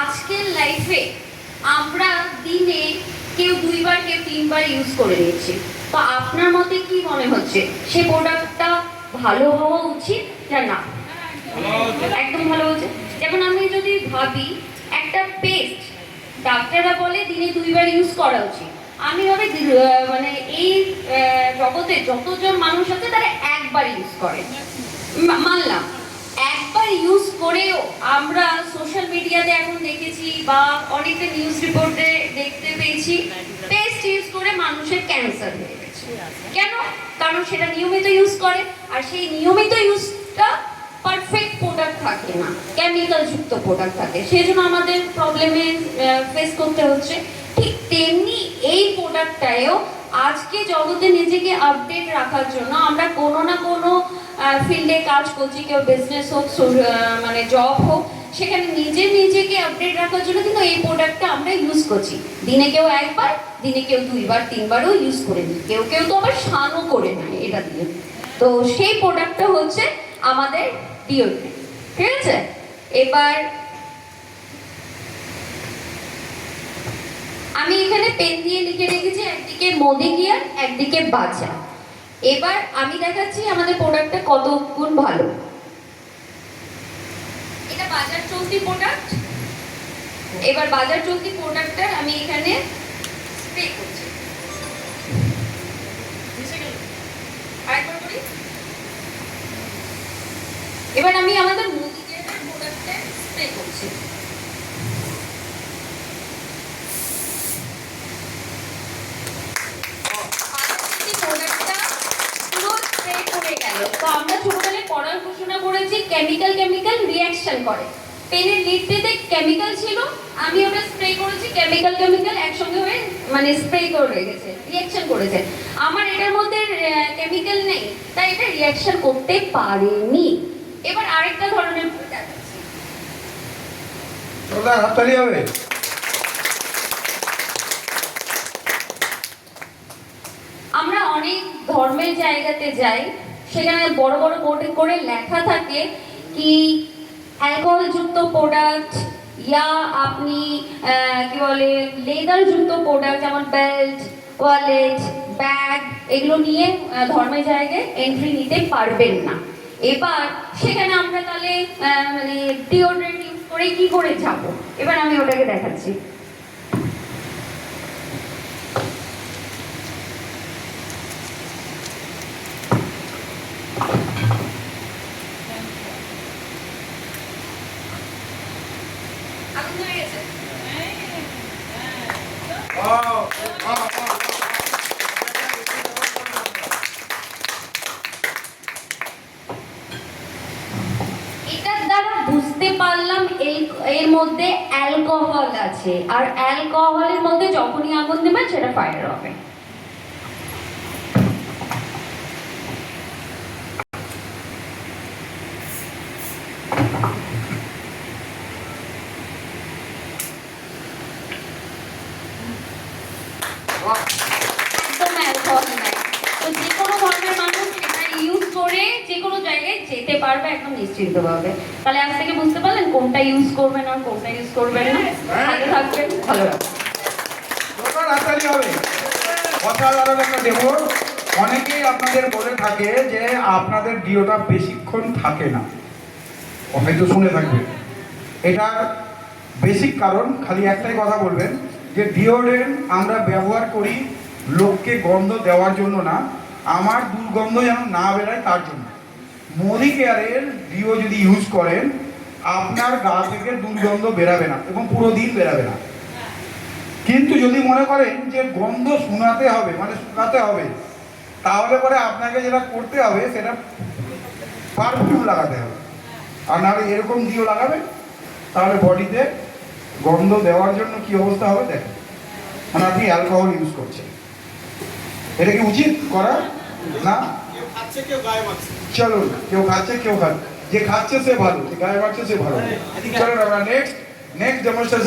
আজকের লাইফে আমরা দিনে কেউ 2 বার কেউ 3 বার ইউজ করে নিচ্ছি। তো আপনার মতে কি মনে হচ্ছে সে প্রোডাক্টটা ভালো হওয়া উচিত না? একদম ভালো হচ্ছে। যেমন আমি যদি ভাবি একটা পেস্ট ডাক্তাররা বলে দিনে 2 বার ইউজ করা উচিত, আমি ভাবি মানে এই জগতে যতজন মানুষ আছে তারা একবার ইউজ করে। মানলাম একবার ইউজ করেও আমরা সোশ্যাল মিডিয়াতে এখন দেখেছি বা অনেকটা নিউজ রিপোর্টে দেখতে পেয়েছি পেস্ট ইউজ করে মানুষের ক্যান্সার হয়ে গেছে। কেন? কারণ সেটা নিয়মিত ইউজ করে, আর সেই নিয়মিত ইউজটা পারফেক্ট প্রোডাক্ট থাকে না, কেমিক্যাল যুক্ত প্রোডাক্ট থাকে, সেই জন্য আমাদের প্রবলেমে ফেস করতে হচ্ছে। ঠিক তেমনি এই প্রোডাক্টটাও আজকে জগতে নিজেকে আপডেট রাখার জন্য আমরা কোনো না কোনো ফিল্ডে কাজ করছি, কেউ বিজনেস হোক মানে জব হোক, সেখানে নিজেকে আপডেট রাখার জন্য কিন্তু এই প্রোডাক্টটা আমরা ইউজ করছি। দিনে কেউ একবার, দিনে কেউ 2 বার 3 বারও ইউজ করে নিই, কেউ তো আবার স্নানও করে নেয় এটা দিয়ে। তো সেই প্রোডাক্টটা হচ্ছে আমাদের ডিওড্রেন্ট। ঠিক আছে, এবার আমি এখানে পেন দিয়ে লিখে রেখেছি একদিকে মোদি কেয়ার একদিকে বাজার। এবার আমি দেখাচ্ছি আমাদের প্রোডাক্টটা কত গুণ ভালো। এটা বাজার চলতি প্রোডাক্ট। এবার বাজার চলতি প্রোডাক্টটা আমি এখানে স্প্রে করছি। আরেকবার করি। এবার আমি আমাদের মোদি কেয়ারের প্রোডাক্টটা স্প্রে করছি। তো আমরা ছোটবেলায় পড়াশোনা করেছি কেমিক্যাল রিঅ্যাকশন করে। পেনের লিডটিতে কেমিক্যাল ছিল, আমি ওটা স্প্রে করেছি, কেমিক্যাল একসঙ্গে হয়ে মানে স্প্রে করে রেখেছে, রিঅ্যাকশন করেছে। আমার এটার মধ্যে কেমিক্যাল নেই, তাই এটা রিঅ্যাকশন করতে পারেনি। এবার আরেকটা ধরনের হাততালি হবে। আমরা অনেক ধর্মের জায়গাতে যাই, সেখানে বড় বড় বোর্ডে করে লেখা থাকে কি অ্যালকোহল যুক্ত প্রোডাক্ট ইয়া আপনি কি বলে লেদার যুক্ত প্রোডাক্ট যেমন বেল্ট, ওয়ালেট, ব্যাগ এগুলো নিয়ে ধর্মের জায়গায় এন্ট্রি নিতে পারবেন না। এবার সেখানে আমরা তাহলে মানে ডিওড্রেন্ট ইউজ করে কি করে যাব? এবার আমি ওটাকে দেখাচ্ছি। এটার দ্বারা বুঝতে পারলাম এর মধ্যে অ্যালকোহল আছে, আর অ্যালকোহলের মধ্যে যখনই আগুন দেবেন সেটা ফায়ার হবে। একদম অ্যালকোহল নাই। তো যে কোনো ধরনের মানুষ এটা ইউজ করে যে কোনো জায়গায় যেতে পারবে একদম নিশ্চিন্তভাবে। তাহলে আজ থেকে বুঝতে পারলেন কোনটা ইউজ করবেন আর কোনটা ইউজ করবেন না। ভালো থাকবেন, ভালো রাখবেন। অসাধারণ একটা ডেমো। অনেকেই আপনাদের বলে থাকে যে আপনাদের ডিওটা বেশিক্ষণ থাকে না, হয়তো শুনে থাকবেন। এটার বেসিক কারণ খালি একটাই কথা বলবেন যে ডিওড্রেন্ট আমরা ব্যবহার করি লোককে গন্ধ দেওয়ার জন্য না, আমার দুর্গন্ধ যেন না বেরোয় তার জন্য। মোদি কেয়ারের ডিও যদি ইউজ করেন আপনার গা থেকে দুর্গন্ধ বেরাবে না এবং পুরো দিন বেরাবে না। কিন্তু যদি মনে করেন যে গন্ধ শোনাতে হবে মানে শুকাতে হবে, তাহলে পরে আপনাকে যেটা করতে হবে সেটা পারফিউম লাগাতে হবে। আর নাহলে এরকম ডিও লাগাবেন তাহলে বডিতে গন্ধ দেওয়ার জন্য কি অবস্থা হবে দেখেন। মানে আপনি অ্যালকোহল ইউজ করছেন, এটা কি উচিত করা না? চলুন, কেউ খাচ্ছে কেউ খাচ্ছে, যে খাচ্ছে সে ভালো, যে গায়ে মারছে সে ভালো। চলুন আমরা নেক্সট ডেমনস্ট্রেশন